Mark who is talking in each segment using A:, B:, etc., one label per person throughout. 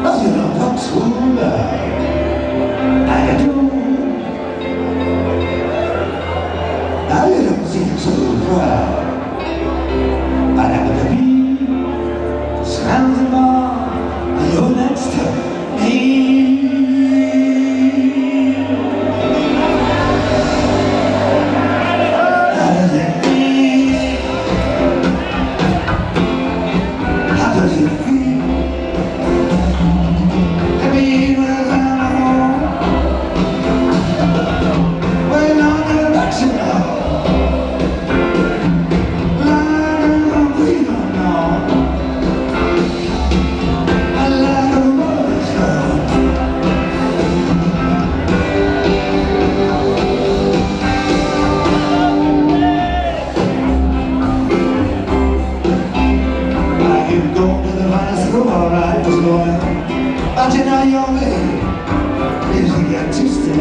A: Nothing on top school like I do. Now you don't seem so proud. I happen to be surrounded by your next me. But you know your way is to get twisted in.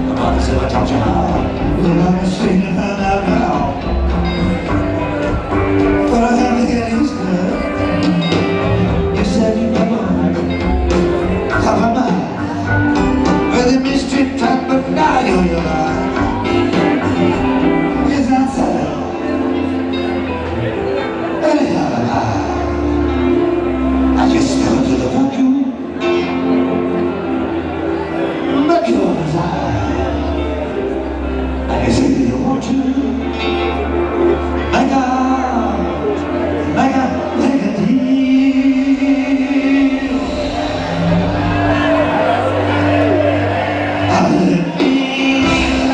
A: Come on, see what I taught you how. We're on the street and found out now. But I had to get used to it. You said you never have a mind with a mystery type, but now you're your life. It's not settled. Anyhow, alive. I just fell into the vacuum. Look your desire. I can see you want to make a deal. How does it feel?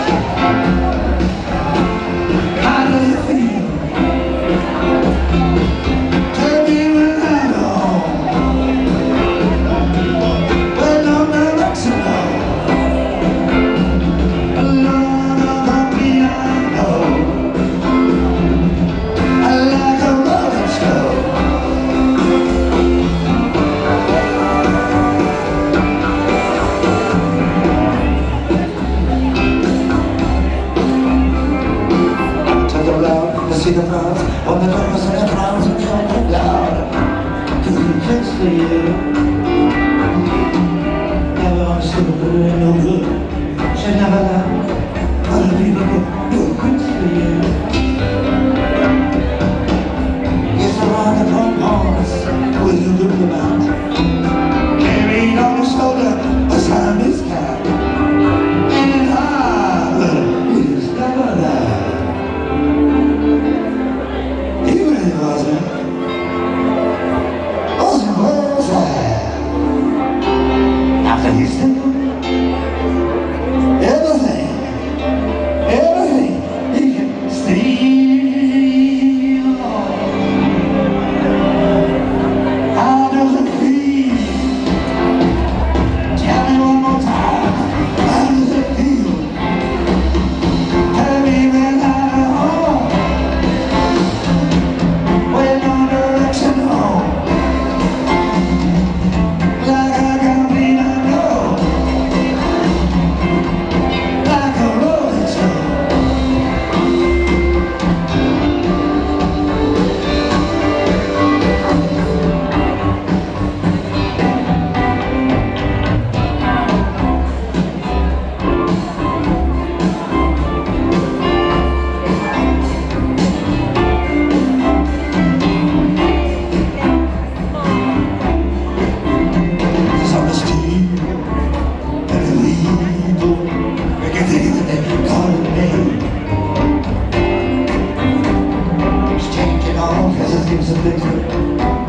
A: How does it feel? Tell me when I'm home. See the crowds on the doors and the crowds are crying loud. Cause he fits for you. Never understood good and no good. Should never allow other people to do good for you. Yes, I ride upon horse with you good about. Carried on his shoulder beside his cap. And in high, he's never there. After he's done everything he can steal. How does it feel? Tell me one more time. How does it feel? Tell me when I'm home. When no direction home. Like I got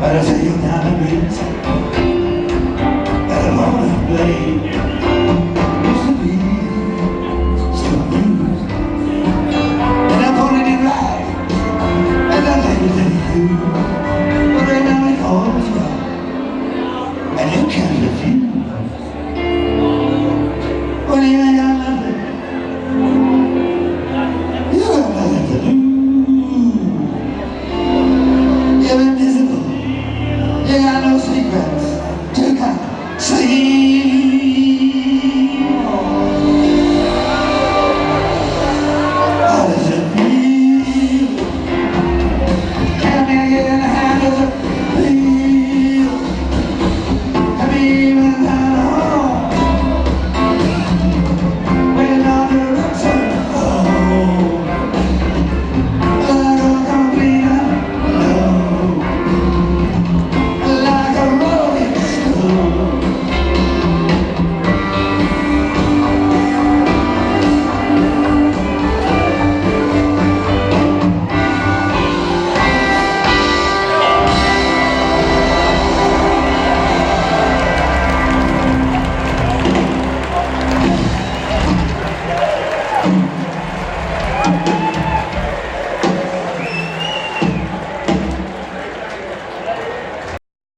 A: but I say you down the beats that I'm on the blade. Used to be still used, and I'm holding it right, and I like it to you. But right now it calls you, and you can't refuse. When you ain't got nothing, you got nothing to do. You're invisible. You got no secrets.